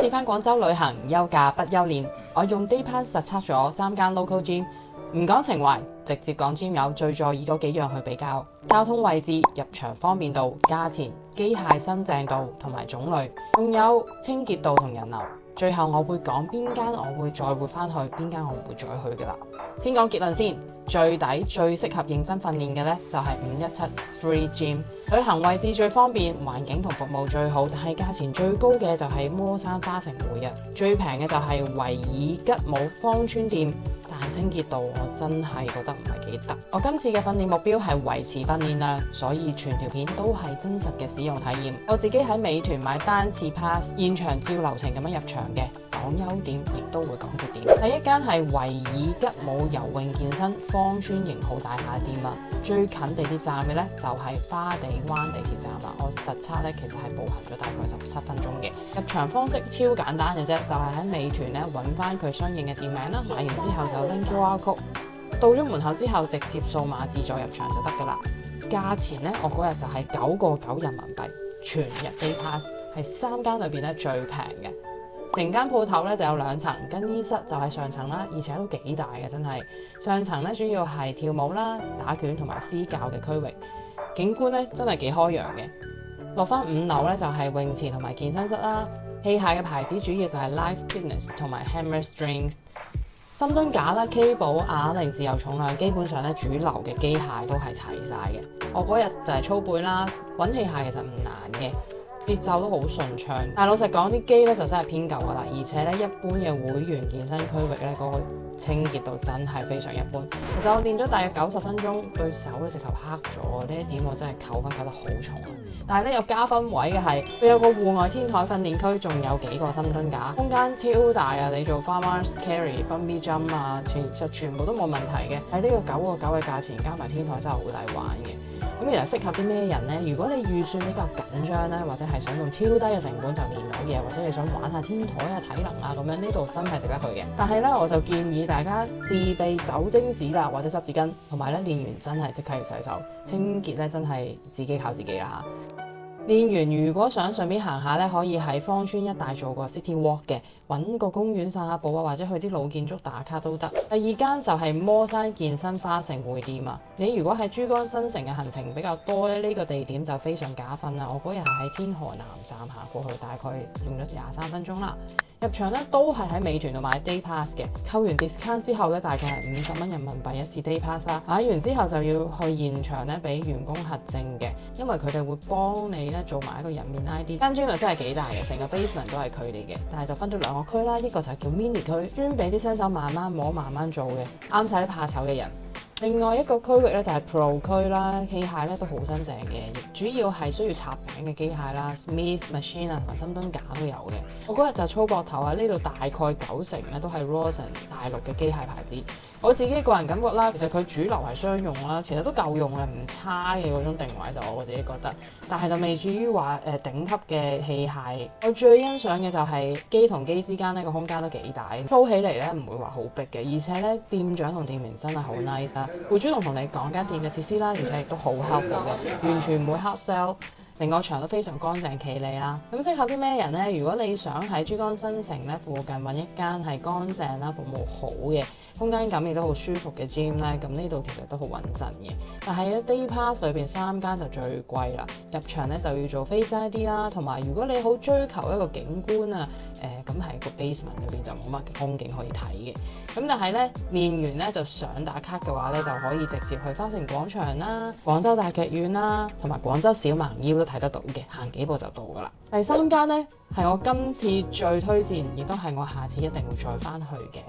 次返廣州旅行，休假不休練，我用 Daypass 實測咗3間 local gym， 唔講情懷，直接講 gym 友最在意嗰幾樣去比較：交通位置、入場方便度、價錢、機械新淨度同埋種類，仲有清潔度同人流。最後我會講邊間我會再會返去，邊間我唔會再去㗎啦。先講結論先，最抵最適合認真訓練嘅呢，就係517 Free Gym。旅行位置最方便，環境同服務最好，但係價錢最高嘅就係摩山花城會啊，最平嘅就係維爾吉姆芳村店，但清潔度我真係覺得唔係幾得。我今次嘅訓練目標係維持訓練量，所以全條片都係真實嘅使用體驗。我自己喺美團買單次 pass， 現場照流程咁樣入場嘅，講優點亦都會講缺點。第一間係維爾吉姆游泳健身芳村型號大廈店啊，最近地鐵站嘅呢，就係花地灣地鐵站啦。我實測呢，其實係步行咗大概17分鐘嘅。入場方式超簡單嘅啫，就係喺美團呢揾翻佢相應嘅店名啦，買完之後就拎 QR code， 到咗門口之後直接掃碼自助入場就得㗎啦。價錢呢，我嗰日就係9.9人民幣，全日 Day Pass 係3間裏邊咧最平嘅。成間鋪頭咧就有2層，更衣室就係上層啦，而且都幾大嘅，真係。上層咧主要係跳舞啦、打拳同埋私教嘅區域，景觀咧真係幾開揚嘅。落翻5樓咧就係泳池同埋健身室啦，器械嘅牌子主要就係 Life Fitness 同埋 Hammer Strength。深蹲架啦、K 寶、啞鈴、自由重量，基本上咧主流嘅機械都係齊晒嘅。我嗰日就係操背啦，揾器械其實唔難嘅。節奏都好順暢，但係老實講啲機咧就真係偏舊㗎啦，而且咧一般嘅會員健身區域咧嗰個清潔度真係非常一般。其實我練咗大約90分鐘，對手都直頭黑咗，呢一點我真係扣分扣得好重啊！但係咧有加分位嘅係佢有個戶外天台訓練區，仲有幾個深蹲架，空間超大啊！你做 farmers carry、bungee jump 啊，其實全部都冇問題嘅。喺呢個9.9嘅價錢加埋天台真係好抵玩嘅。咁其實適合啲咩人呢？如果你預算比較緊張咧，或者係想用超低嘅成本就練到嘢，或者你想玩下天台啊、體能啊咁樣，呢度真係值得去嘅。但係咧，我就建議大家自備酒精紙啦，或者濕紙巾，同埋咧練完真係即刻要洗手，清潔咧真係自己靠自己啦。練完如果想順便行下咧，可以喺芳村一帶做個 city walk 嘅，揾個公園散下步啊，或者去啲老建築打卡都得。第2間就係摩山健身花城會店啊。你如果喺珠江新城嘅行程比較多咧，呢個地點就非常加分啦。我嗰日係喺天河南站行過去，大概用咗23分鐘啦。入場咧都係喺美團度買 Day Pass 嘅，扣完 discount 之後咧，大概係50蚊人民幣一次 Day Pass 啦。買完之後就要去現場咧俾員工核證嘅，因為佢哋會幫你咧做埋一個人面 ID。間 gym 又真係幾大嘅，成個 basement 都係佢哋嘅，但係就分咗2個區啦，一個就係叫 mini 區，專俾啲新手慢慢摸、慢慢做嘅，啱晒啲怕醜嘅人。另外一個區域咧就係 Pro 區啦，器械咧都好新淨嘅，主要係需要插餅嘅機械啦 ，Smith Machine 啊同埋深蹲架都有嘅。我嗰日就操膊頭啊，呢度大概90%咧都係 Rawson 大陸嘅機械牌子。我自己個人感覺啦，其實佢主流係商用啦，其實都夠用嘅，唔差嘅嗰種定位就我自己覺得，但係就未至於話頂級嘅器械。我最欣賞嘅就係機同機之間呢個空間都幾大，操起嚟咧唔會話好逼嘅，而且咧店長同店員真係好 nice 啦，會主動同你講間店嘅設施啦，而且亦都好 helpful 嘅，完全唔會 hard sell。成個場都非常乾淨企理啦。咁適合啲咩人呢？如果你想喺珠江新城咧附近揾一間係乾淨啦、服務好嘅、空間感亦都好舒服嘅 gym 咧，咁呢度其實都好穩陣嘅。但係咧 Day Pass 裏邊3間就最貴啦，入場咧就要做 Face ID 啦，同埋如果你好追求一個景觀啊，咁係個 basement 裏邊就冇乜風景可以睇嘅。咁但係咧練完咧就想打卡嘅話咧，就可以直接去花城廣場啦、廣州大劇院啦，同埋廣州小蠻腰都睇得到嘅，行幾步就到㗎啦。第3間咧係我今次最推薦，亦都係我下次一定會再翻去嘅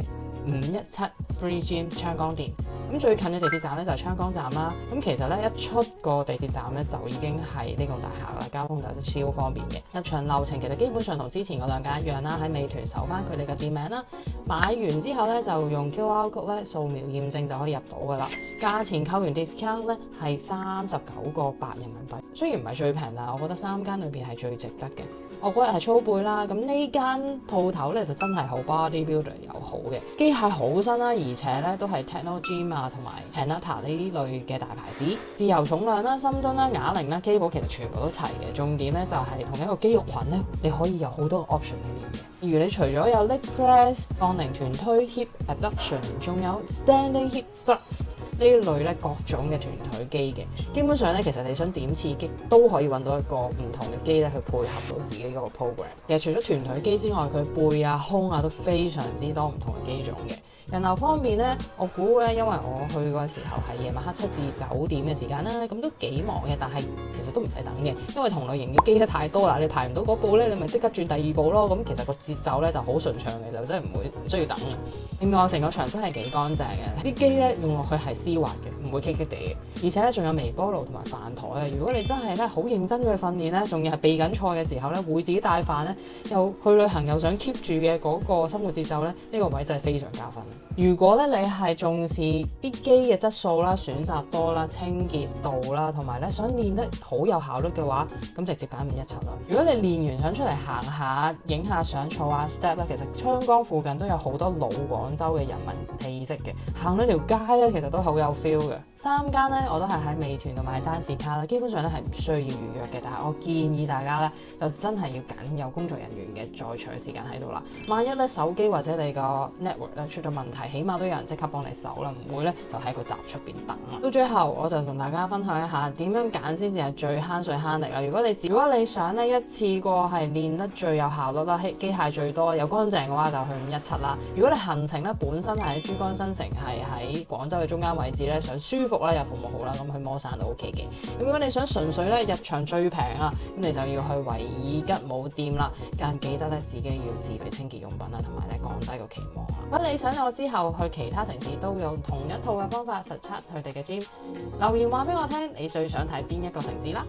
517 Free Gym 昌崗店。咁最近嘅地鐵站咧就係昌崗站啦。咁其實咧一出個地鐵站咧就已經係呢個大廈啦，交通就超方便嘅。入場流程其實基本上同之前嗰2間一樣啦，喺美團搜翻佢哋嘅店名啦，買完之後咧就用 QR code 咧掃描驗證就可以入到㗎啦。價錢扣完 discount 咧係39.8人民幣，雖然唔係最平，但我覺得3間裏邊係最值得嘅。我嗰日係操背啦，咁呢間鋪頭咧就真係好 bodybuilder 又好嘅，機械好新啦，而且咧都係 Techno Gym 啊同埋 Panata 呢類嘅大牌子，自由重量啦、深蹲啦、啞鈴啦、K 寶其實全部都齊嘅。重點咧就係同一個肌肉群咧，你可以有好多個 option 嚟嘅。例如你除咗有 leg press、槓鈴臀推、hip abduction， 仲有 standing hip thrust 呢類咧各種嘅臀腿機嘅。基本上咧，其實你想點刺激都可以揾到一個唔同嘅機咧去配合到自己嗰個 program。其實除咗臀腿機之外，佢背啊、胸啊都非常之多唔同嘅機種嘅。人流方面咧，我估咧，因為我去嗰時候係夜晚黑7至9點嘅時間啦，咁都幾忙嘅，但係其實都唔使等嘅，因為同類型嘅機咧太多啦，你排唔到嗰步咧，你咪即刻轉第二步咯。咁其實個節奏咧就好順暢嘅，就真係唔需要等嘅。另外成個場真係幾乾淨嘅，啲機咧用落去係絲滑嘅，唔會棘棘地嘅，而且咧仲有微波爐同埋飯台啊。如果你真係咧好認真去訓練咧，仲要係備緊賽嘅時候咧，會自己帶飯咧，又去旅行又想 keep 住嘅嗰個生活節奏咧，呢個位真係非常加分。如果咧你係重視啲機嘅質素啦、選擇多啦、清潔度啦，同埋咧想練得好有效率嘅話，咁直接揀517啦。如果你練完想出嚟行下、影下相、坐下 step 咧，其實昌崗附近都有好多老廣州嘅人民氣息嘅，行嗰條街咧其實都好有 feel 嘅。3間咧我都係喺美團度買單次卡啦，基本上咧係唔需要預約嘅，但係我建議大家咧就真係要揀有工作人員嘅在場時間喺度啦。萬一咧手機或者你個 network 咧出咗問題，起碼都有人即刻幫你手啦，唔會咧就喺個閘出邊等啦。到最後我就同大家分享一下點樣揀先至係最慳水慳力啦。如果你想咧一次過係練得最有效率啦，機械最多又乾淨嘅話，就去517啦。如果你行程咧本身係喺珠江新城，係喺廣州嘅中間位置咧，想舒服啦又服務好啦，咁去摩山都 OK 嘅。咁如果你想純粹咧入場最平啊，咁你就要去維爾吉姆店啦。但記得咧自己要自備清潔用品啦，同埋咧降低個期望啦。如果你想我之後去其他城市都用同一套嘅方法實測佢哋嘅 gym， 留言話俾我聽，你最想睇邊一個城市啦。